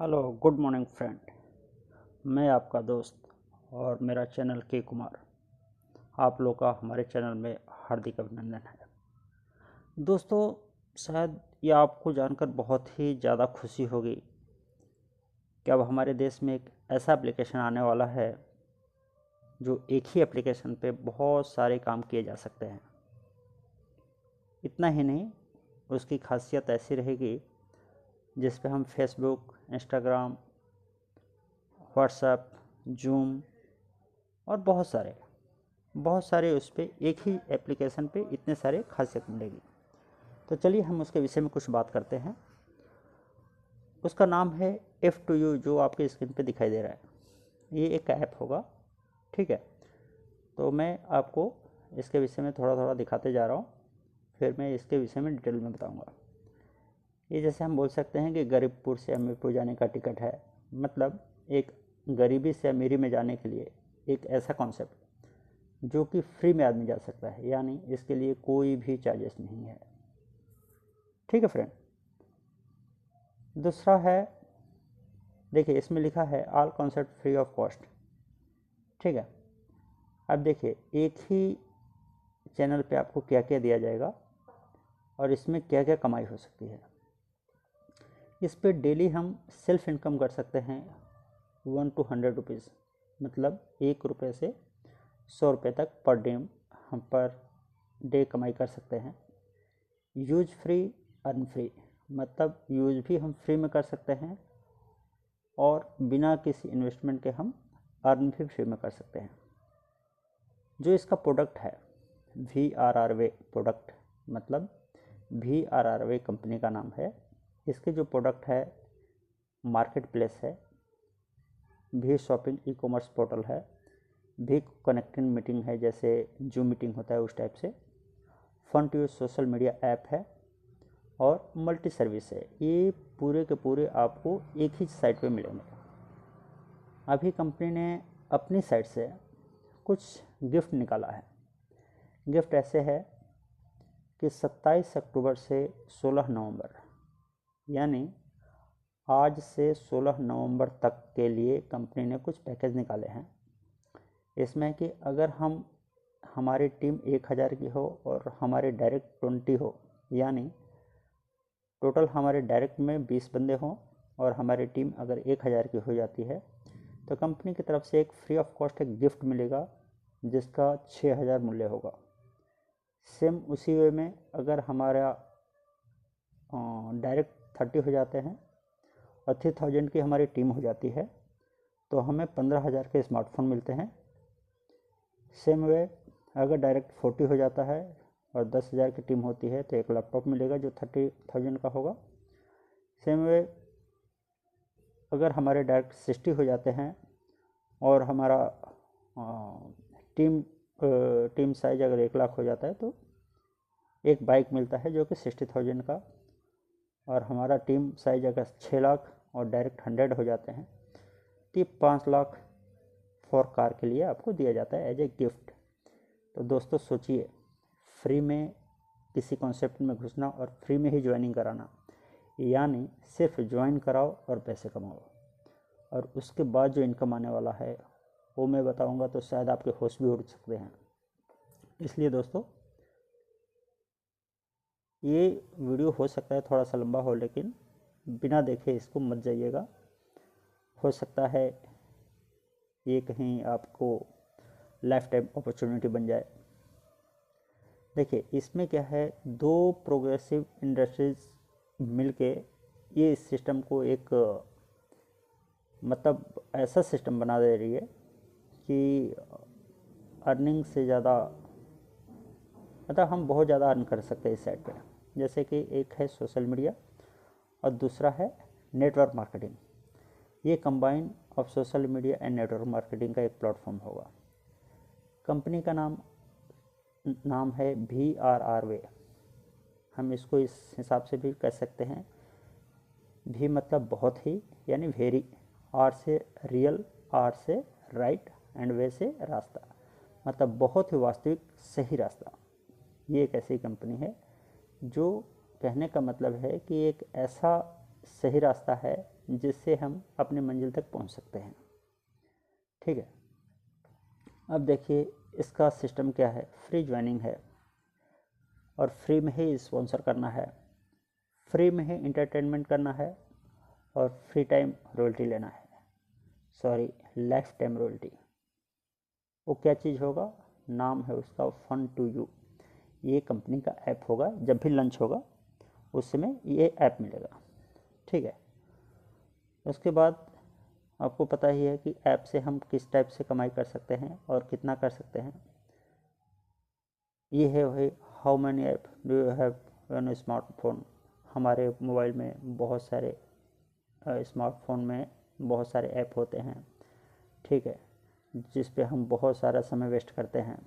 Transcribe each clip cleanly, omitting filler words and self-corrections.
Hello good morning friend. मैं आपका दोस्त और मेरा चैनल के कुमार आप लोग का हमारे चैनल में हार्दिक अभिनंदन है। दोस्तों, शायद ये आपको जानकर बहुत ही ज़्यादा खुशी होगी कि अब हमारे देश में एक ऐसा एप्लीकेशन आने वाला है जो एक ही एप्लीकेशन पे बहुत सारे काम किए जा सकते हैं। इतना ही नहीं, उसकी खासियत ऐसी रहेगी जिस पे हम फेसबुक, इंस्टाग्राम, व्हाट्सएप, जूम और बहुत सारे उस पर एक ही एप्लीकेशन पे इतने सारे खासियत मिलेगी। तो चलिए हम उसके विषय में कुछ बात करते हैं। उसका नाम है F2U, जो आपके स्क्रीन पे दिखाई दे रहा है। ये एक ऐप होगा, ठीक है। तो मैं आपको इसके विषय में थोड़ा थोड़ा दिखाते जा रहा हूँ, फिर मैं इसके विषय में डिटेल में बताऊँगा। ये जैसे हम बोल सकते हैं कि गरीबपुर से अमीरपुर जाने का टिकट है, मतलब एक गरीबी से अमीरी में जाने के लिए एक ऐसा कॉन्सेप्ट जो कि फ्री में आदमी जा सकता है, यानी इसके लिए कोई भी चार्जेस नहीं है। ठीक है फ्रेंड। दूसरा है, देखिए इसमें लिखा है all concept free of cost. ठीक है। अब देखिए एक ही चैनल पे आपको क्या क्या दिया जाएगा और इसमें क्या क्या कमाई हो सकती है। इस पे डेली हम सेल्फ इनकम कर सकते हैं 1 to 100 रुपीज़, मतलब 1 रुपये से 100 रुपये तक पर डे हम पर डे कमाई कर सकते हैं। यूज फ्री अर्न फ्री, मतलब यूज भी हम फ्री में कर सकते हैं और बिना किसी इन्वेस्टमेंट के हम अर्न भी फ्री में कर सकते हैं। जो इसका प्रोडक्ट है VRRWay प्रोडक्ट, मतलब VRRWay कंपनी का नाम है। इसके जो प्रोडक्ट है मार्केट प्लेस है, भी शॉपिंग ई कॉमर्स पोर्टल है, भी कनेक्टिंग मीटिंग है, जैसे जूम मीटिंग होता है उस टाइप से, fun to use social media app है और मल्टी सर्विस है। ये पूरे के पूरे आपको एक ही साइट पे मिलेंगे। अभी कंपनी ने अपनी साइट से कुछ गिफ्ट निकाला है। गिफ्ट ऐसे है कि 27 अक्टूबर से 16 नवंबर, यानी आज से 16 नवंबर तक के लिए कंपनी ने कुछ पैकेज निकाले हैं। इसमें कि अगर हमारी टीम 1000 की हो और हमारे डायरेक्ट 20 हो, यानी टोटल हमारे डायरेक्ट में 20 बंदे हों और हमारी टीम अगर 1000 की हो जाती है तो कंपनी की तरफ से एक फ्री ऑफ कॉस्ट एक गिफ्ट मिलेगा जिसका 6000 मूल्य होगा। सेम उसी वे में अगर हमारा डायरेक्ट 30 हो जाते हैं और 3000 की हमारी टीम हो जाती है तो हमें 15000 के स्मार्टफोन मिलते हैं। सेम वे अगर डायरेक्ट 40 हो जाता है और 10,000 की टीम होती है तो एक लैपटॉप मिलेगा जो 30,000 का होगा। सेम वे अगर हमारे डायरेक्ट 60 हो जाते हैं और हमारा टीम साइज अगर 1 लाख हो जाता है तो एक बाइक मिलता है जो कि 60,000 का, और हमारा टीम साइज अगर 6 लाख और डायरेक्ट 100 हो जाते हैं तो 5 लाख फॉर कार के लिए आपको दिया जाता है एज ए गिफ्ट। तो दोस्तों सोचिए, फ्री में किसी कॉन्सेप्ट में घुसना और फ्री में ही ज्वाइनिंग कराना, यानी सिर्फ ज्वाइन कराओ और पैसे कमाओ, और उसके बाद जो इनकम आने वाला है वो मैं बताऊंगा तो शायद आपके होश भी उड़ सकते हैं। इसलिए दोस्तों ये वीडियो हो सकता है थोड़ा सा लंबा हो, लेकिन बिना देखे इसको मत जाइएगा। हो सकता है ये कहीं आपको लाइफ टाइम अपॉर्चुनिटी बन जाए। देखिए इसमें क्या है, 2 प्रोग्रेसिव इंडस्ट्रीज मिलके ये इस सिस्टम को एक मतलब ऐसा सिस्टम बना दे रही है कि अर्निंग से ज़्यादा, मतलब हम बहुत ज़्यादा अर्न कर सकते हैं इस साइड पे। जैसे कि एक है सोशल मीडिया और दूसरा है नेटवर्क मार्केटिंग। ये combine of social media and network marketing का एक प्लेटफॉर्म होगा। कंपनी का नाम है VRRWay। हम इसको इस हिसाब से भी कह सकते हैं, भी मतलब बहुत ही, यानी वेरी, आर से रियल, आर से राइट एंड वे से रास्ता, मतलब बहुत ही वास्तविक सही रास्ता। ये एक ऐसी कंपनी है जो कहने का मतलब है कि एक ऐसा सही रास्ता है जिससे हम अपनी मंजिल तक पहुंच सकते हैं। ठीक है, अब देखिए इसका सिस्टम क्या है। फ्री ज्वाइनिंग है और फ्री में ही स्पॉन्सर करना है, फ्री में ही इंटरटेनमेंट करना है और फ्री टाइम रॉयल्टी लेना है, सॉरी लाइफ टाइम रॉयल्टी। वो क्या चीज़ होगा, नाम है उसका फन टू यू। ये कंपनी का ऐप होगा, जब भी लंच होगा उस समय ये ऐप मिलेगा। ठीक है, उसके बाद आपको पता ही है कि ऐप से हम किस टाइप से कमाई कर सकते हैं और कितना कर सकते हैं। ये है वही how many app do you have on smartphone. हमारे मोबाइल में बहुत सारे स्मार्टफोन में बहुत सारे ऐप होते हैं। ठीक है, जिस पे हम बहुत सारा समय वेस्ट करते हैं।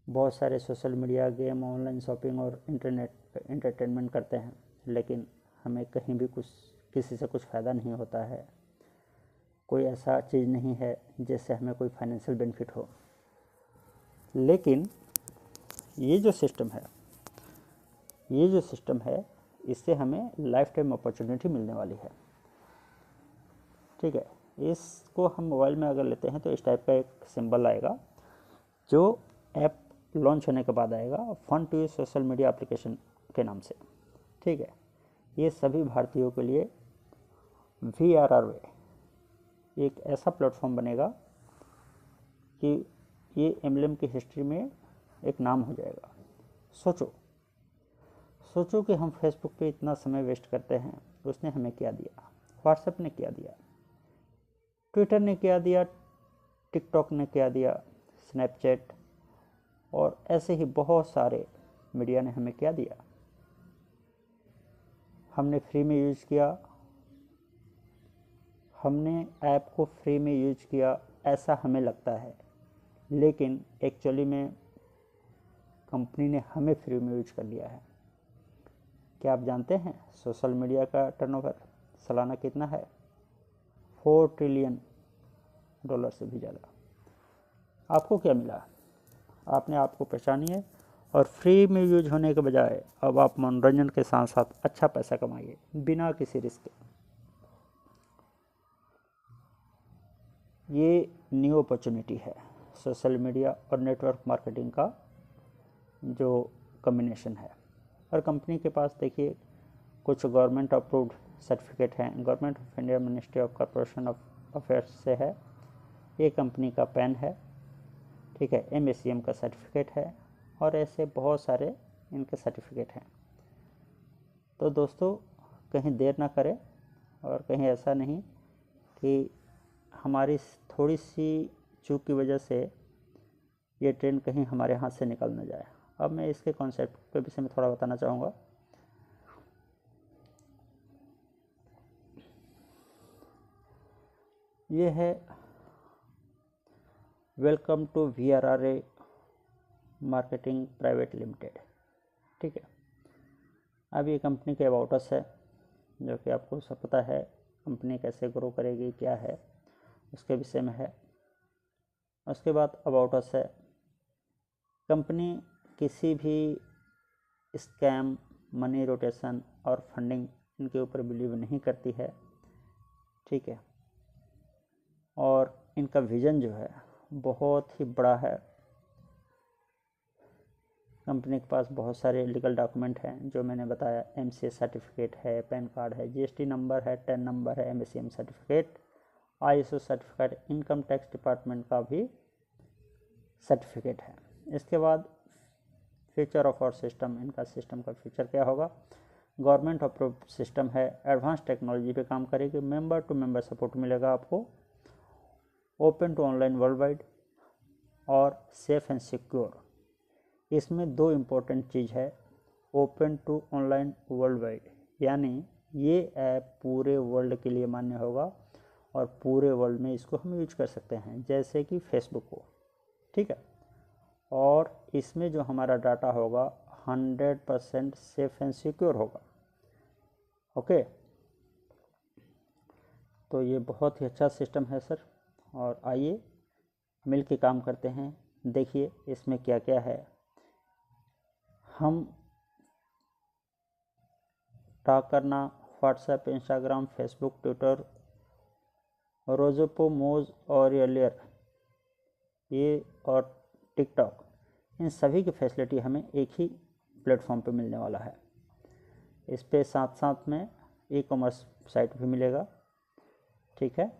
बहुत सारे social media, game, online shopping और इंटरनेट एंटरटेनमेंट करते हैं, लेकिन हमें कहीं भी कुछ किसी से कुछ फ़ायदा नहीं होता है। कोई ऐसा चीज़ नहीं है जिससे हमें कोई फाइनेंशियल बेनिफिट हो। लेकिन ये जो सिस्टम है इससे हमें लाइफ टाइम अपॉर्चुनिटी मिलने वाली है। ठीक है, इसको हम मोबाइल में अगर लेते हैं तो इस टाइप का एक सिंबल आएगा जो ऐप लॉन्च होने के बाद आएगा, fun to use social media application के नाम से। ठीक है, ये सभी भारतीयों के लिए VRR वे एक ऐसा प्लेटफॉर्म बनेगा कि ये एमएलएम की हिस्ट्री में एक नाम हो जाएगा। सोचो कि हम फेसबुक पे इतना समय वेस्ट करते हैं, उसने हमें क्या दिया, व्हाट्सएप ने क्या दिया, ट्विटर ने क्या दिया, टिकटॉक ने क्या दिया, स्नैपचैट और ऐसे ही बहुत सारे मीडिया ने हमें क्या दिया। हमने फ्री में यूज किया, हमने ऐप को फ्री में यूज किया ऐसा हमें लगता है, लेकिन एक्चुअली में कंपनी ने हमें फ्री में यूज कर लिया है। क्या आप जानते हैं सोशल मीडिया का टर्नओवर सालाना कितना है? $4 ट्रिलियन से भी ज़्यादा। आपको क्या मिला? आपने आपको पहचानी है और फ्री में यूज होने के बजाय अब आप मनोरंजन के साथ साथ अच्छा पैसा कमाइए बिना किसी रिस्क के। ये न्यू अपॉर्चुनिटी है सोशल मीडिया और नेटवर्क मार्केटिंग का जो कॉम्बिनेशन है। और कंपनी के पास देखिए कुछ गवर्नमेंट अप्रूव्ड सर्टिफिकेट हैं। Government of India ministry of corporation of affairs से है, ये कंपनी का पैन है। ठीक है, MACM का सर्टिफिकेट है और ऐसे बहुत सारे इनके सर्टिफिकेट हैं। तो दोस्तों कहीं देर ना करें और कहीं ऐसा नहीं कि हमारी थोड़ी सी चूक की वजह से ये ट्रेंड कहीं हमारे हाथ से निकल ना जाए। अब मैं इसके कॉन्सेप्ट के विषय में थोड़ा बताना चाहूँगा। ये है welcome to VRRA marketing private limited. ठीक है, अब ये कंपनी के अबाउट अस है, जो कि आपको सब पता है कंपनी कैसे ग्रो करेगी, क्या है उसके विषय में है। उसके बाद अबाउट अस है, कंपनी किसी भी स्कैम, मनी रोटेशन और फंडिंग इनके ऊपर बिलीव नहीं करती है। ठीक है, और इनका विज़न जो है बहुत ही बड़ा है। कंपनी के पास बहुत सारे लीगल डॉक्यूमेंट हैं जो मैंने बताया, MCA सर्टिफिकेट है, पैन कार्ड है, GST नंबर है, TIN नंबर है, MACM certificate, ISO certificate, income tax department का भी सर्टिफिकेट है। इसके बाद फीचर ऑफ और सिस्टम, इनका सिस्टम का फीचर क्या होगा? गवर्नमेंट अप्रूव सिस्टम है, एडवांस टेक्नोलॉजी पे काम करेगी, मेंबर टू मेंबर सपोर्ट मिलेगा आपको, open to online world wide और सेफ एंड सिक्योर। इसमें दो इम्पोर्टेंट चीज़ है, open to online world wide, यानी ये ऐप पूरे वर्ल्ड के लिए मान्य होगा और पूरे वर्ल्ड में इसको हम यूज कर सकते हैं, जैसे कि फेसबुक को। ठीक है, और इसमें जो हमारा डाटा होगा 100% सेफ एंड सिक्योर होगा। ओके, तो ये बहुत ही अच्छा सिस्टम है सर, और आइए मिल के काम करते हैं। देखिए इसमें क्या क्या है। हम टॉक करना व्हाट्सएप, इंस्टाग्राम, फेसबुक, ट्विटर, रोजोपो, मोज और एलियर ये और टिकटॉक, इन सभी की फैसिलिटी हमें एक ही प्लेटफॉर्म पे मिलने वाला है। इस पे साथ साथ में ई कॉमर्स साइट भी मिलेगा, ठीक है।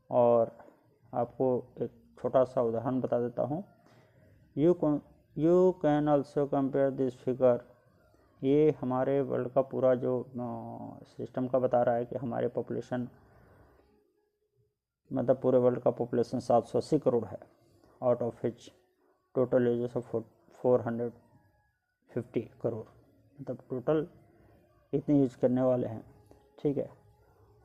और आपको एक छोटा सा उदाहरण बता देता हूँ। You can also compare this figure, ये हमारे वर्ल्ड का पूरा जो सिस्टम का बता रहा है कि हमारे पॉपुलेशन मतलब पूरे वर्ल्ड का पॉपुलेशन 780 करोड़ है, out of which total users of 450 crore, मतलब टोटल इतने यूज करने वाले हैं, ठीक है।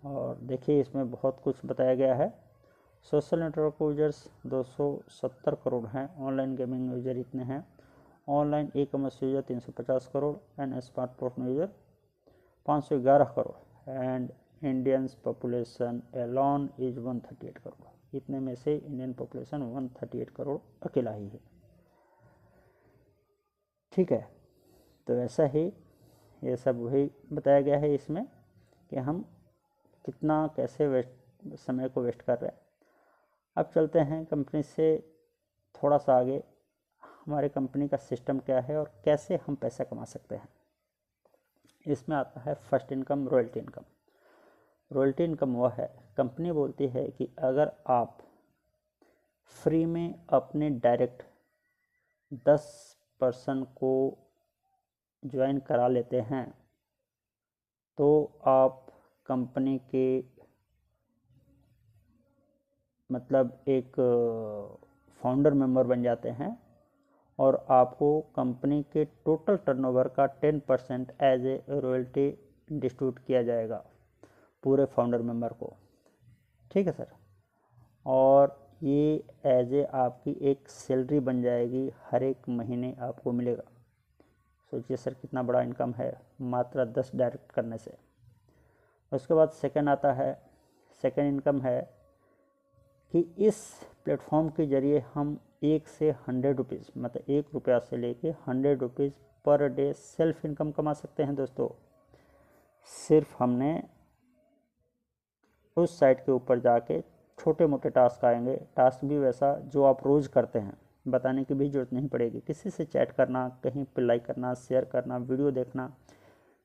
और देखिए इसमें बहुत कुछ बताया गया है। सोशल नेटवर्क यूजर्स 270 करोड़ हैं, ऑनलाइन गेमिंग यूजर इतने हैं, online e commerce user 350 crore and smartphone user 511 crore and Indians population Elon is 138 crore. इतने में से इंडियन पॉपुलेशन 138 करोड़ अकेला ही है, ठीक है। तो ऐसा ही ये सब वही बताया गया है इसमें कि हम कितना कैसे समय को वेस्ट कर रहे हैं। अब चलते हैं कंपनी से थोड़ा सा आगे, हमारे कंपनी का सिस्टम क्या है और कैसे हम पैसा कमा सकते हैं। इसमें आता है first income, royalty income. Royalty income वह है, कंपनी बोलती है कि अगर आप फ्री में अपने डायरेक्ट 10% को ज्वाइन करा लेते हैं तो आप कंपनी के मतलब एक फाउंडर मेंबर बन जाते हैं और आपको कंपनी के टोटल टर्नओवर का 10% एज ए रॉयल्टी डिस्ट्रीब्यूट किया जाएगा पूरे फाउंडर मेंबर को, ठीक है सर। और ये एज ए आपकी एक सैलरी बन जाएगी, हर एक महीने आपको मिलेगा। सोचिए सर कितना बड़ा इनकम है मात्र 10 डायरेक्ट करने से। उसके बाद सेकंड आता है, सेकंड इनकम है कि इस प्लेटफॉर्म के ज़रिए हम 1 से 100 रुपीज़ मतलब 1 रुपया से लेके 100 rupees per day self income कमा सकते हैं दोस्तों। सिर्फ हमने उस साइट के ऊपर जाके छोटे मोटे टास्क आएंगे, टास्क भी वैसा जो आप रोज़ करते हैं, बताने की भी ज़रूरत नहीं पड़ेगी। किसी से चैट करना, कहीं पर लाइक करना, शेयर करना, वीडियो देखना,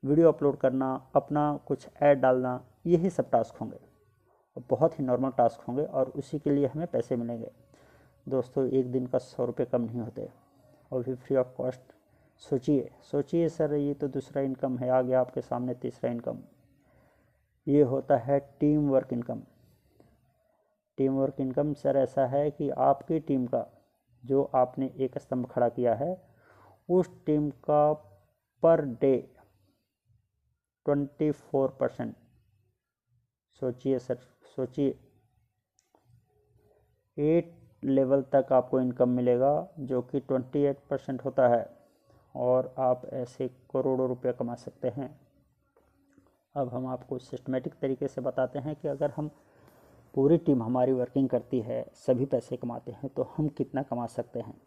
वीडियो अपलोड करना, अपना कुछ ऐड डालना, यही सब टास्क होंगे, बहुत ही नॉर्मल टास्क होंगे और उसी के लिए हमें पैसे मिलेंगे दोस्तों। एक दिन का 100 रुपये कम नहीं होते और भी फ्री ऑफ कॉस्ट। सोचिए सर, ये तो दूसरा इनकम है। आ गया आपके सामने तीसरा इनकम, ये होता है team work income. Team work income sir ऐसा है कि आपकी टीम का जो आपने एक स्तंभ खड़ा किया है उस टीम का पर डे 24%, सोचिए सर, सोचिए 8 लेवल तक आपको इनकम मिलेगा जो कि 28% होता है और आप ऐसे करोड़ों रुपए कमा सकते हैं। अब हम आपको सिस्टमेटिक तरीके से बताते हैं कि अगर हम पूरी टीम हमारी वर्किंग करती है, सभी पैसे कमाते हैं, तो हम कितना कमा सकते हैं।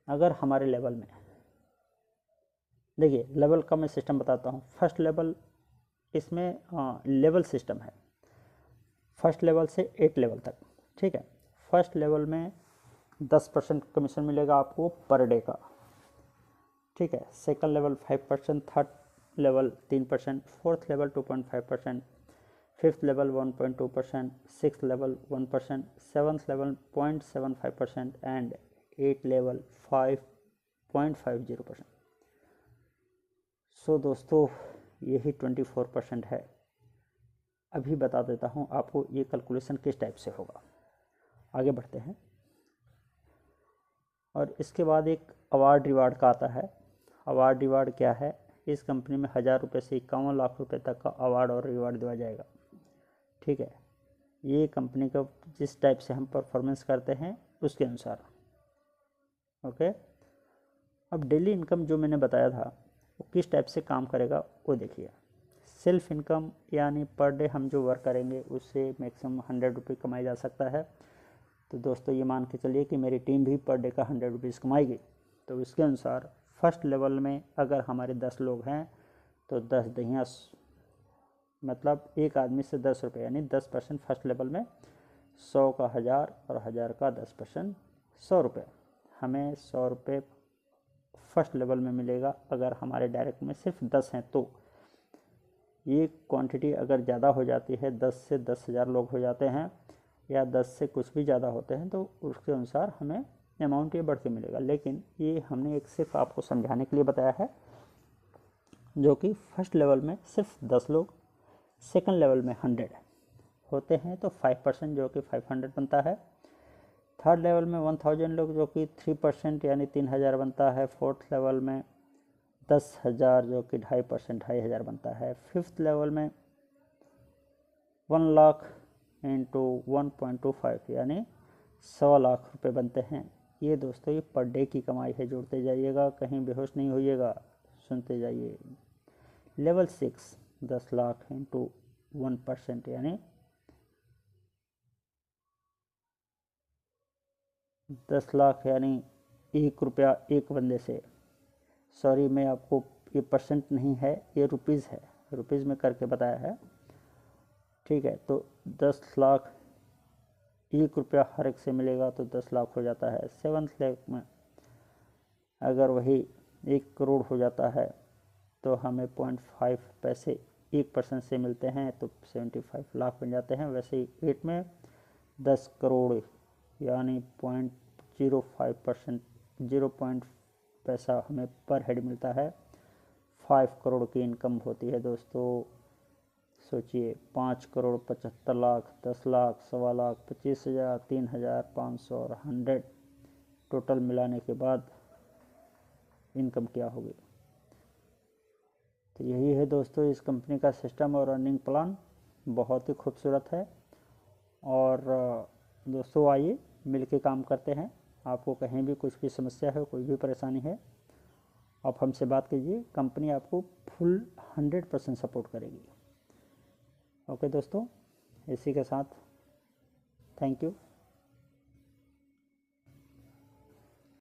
अगर हमारे लेवल में देखिए, लेवल का मैं सिस्टम बताता हूँ। फर्स्ट लेवल, इसमें लेवल सिस्टम है, फर्स्ट लेवल से 8 लेवल तक, ठीक है। फर्स्ट लेवल में 10% कमीशन मिलेगा आपको पर डे का, ठीक है। Second level 5%, third level 3%, fourth level 2.5%, fifth level 1.2%, six level 1%, seventh level 0.75% and 8 level 5.50%। सो दोस्तों यही 24% है। अभी बता देता हूँ आपको ये कैलकुलेशन किस टाइप से होगा। आगे बढ़ते हैं। और इसके बाद एक अवार्ड रिवार्ड का आता है। अवार्ड रिवार्ड क्या है, इस कंपनी में 1000 रुपये से 51 लाख रुपए तक का अवार्ड और रिवार्ड दिया जाएगा, ठीक है। ये कंपनी का जिस टाइप से हम परफॉर्मेंस करते हैं उसके अनुसार, ओके। अब डेली इनकम जो मैंने बताया था वो किस टाइप से काम करेगा वो देखिए। सेल्फ इनकम यानी पर डे हम जो वर्क करेंगे उससे मैक्सिमम 100 रुपये कमाया जा सकता है। तो दोस्तों ये मान के चलिए कि मेरी टीम भी पर डे का 100 रुपीज़ कमाएगी। तो इसके अनुसार फर्स्ट लेवल में अगर हमारे 10 लोग हैं तो 10 दहिया मतलब एक आदमी से 10 रुपये, यानी 10% फर्स्ट लेवल में, 100 का 1000 और 1000 का 10% 100 रुपये। हमें 100 रुपये फर्स्ट लेवल में मिलेगा अगर हमारे डायरेक्ट में सिर्फ 10 हैं। तो ये क्वांटिटी अगर ज़्यादा हो जाती है, 10 से 10,000 लोग हो जाते हैं या 10 से कुछ भी ज़्यादा होते हैं, तो उसके अनुसार हमें अमाउंट ये बढ़ के मिलेगा। लेकिन ये हमने एक सिर्फ आपको समझाने के लिए बताया है, जो कि फर्स्ट लेवल में सिर्फ 10 लोग, सेकंड लेवल में 100 होते हैं तो 5% जो कि 500 बनता है। थर्ड लेवल में 1000 लोग जो कि 3% यानी 3000 बनता है। फोर्थ लेवल में 10,000 जो कि 2.5% 2500 बनता है। फिफ्थ लेवल में 1 लाख इंटू 1.25 यानी 100 लाख रुपए बनते हैं। ये दोस्तों ये पर डे की कमाई है, जोड़ते जाइएगा, कहीं बेहोश नहीं होइएगा, सुनते जाइए। लेवल 6 10 लाख इंटू 1% यानी 10 लाख यानी 1 रुपया एक बंदे से। सॉरी, मैं आपको ये परसेंट नहीं है, ये रुपीज़ है, रुपीज़ में करके बताया है, ठीक है। तो 10 लाख 1 रुपया हर एक से मिलेगा तो 10 लाख हो जाता है। 7th लाख में अगर वही 1 करोड़ हो जाता है तो हमें 0.5 पैसे 1% से मिलते हैं, तो 75 लाख बन जाते हैं। वैसे ही 8 में 10 करोड़ यानी 0.05%, 0 पैसा हमें पर हेड मिलता है। 5 करोड़ की इनकम होती है दोस्तों। सोचिए, 5 करोड़ 75 लाख, 10 लाख, 1.25 लाख, 25,000, 3,000, 500 और 100 टोटल मिलाने के बाद इनकम क्या होगी। तो यही है दोस्तों इस कंपनी का सिस्टम और अर्निंग प्लान, बहुत ही खूबसूरत है। और दोस्तों आइए मिल के काम करते हैं। आपको कहीं भी कुछ भी समस्या है, कोई भी परेशानी है, आप हमसे बात कीजिए, कंपनी आपको फुल 100% सपोर्ट करेगी। ओके दोस्तों, इसी के साथ थैंक यू।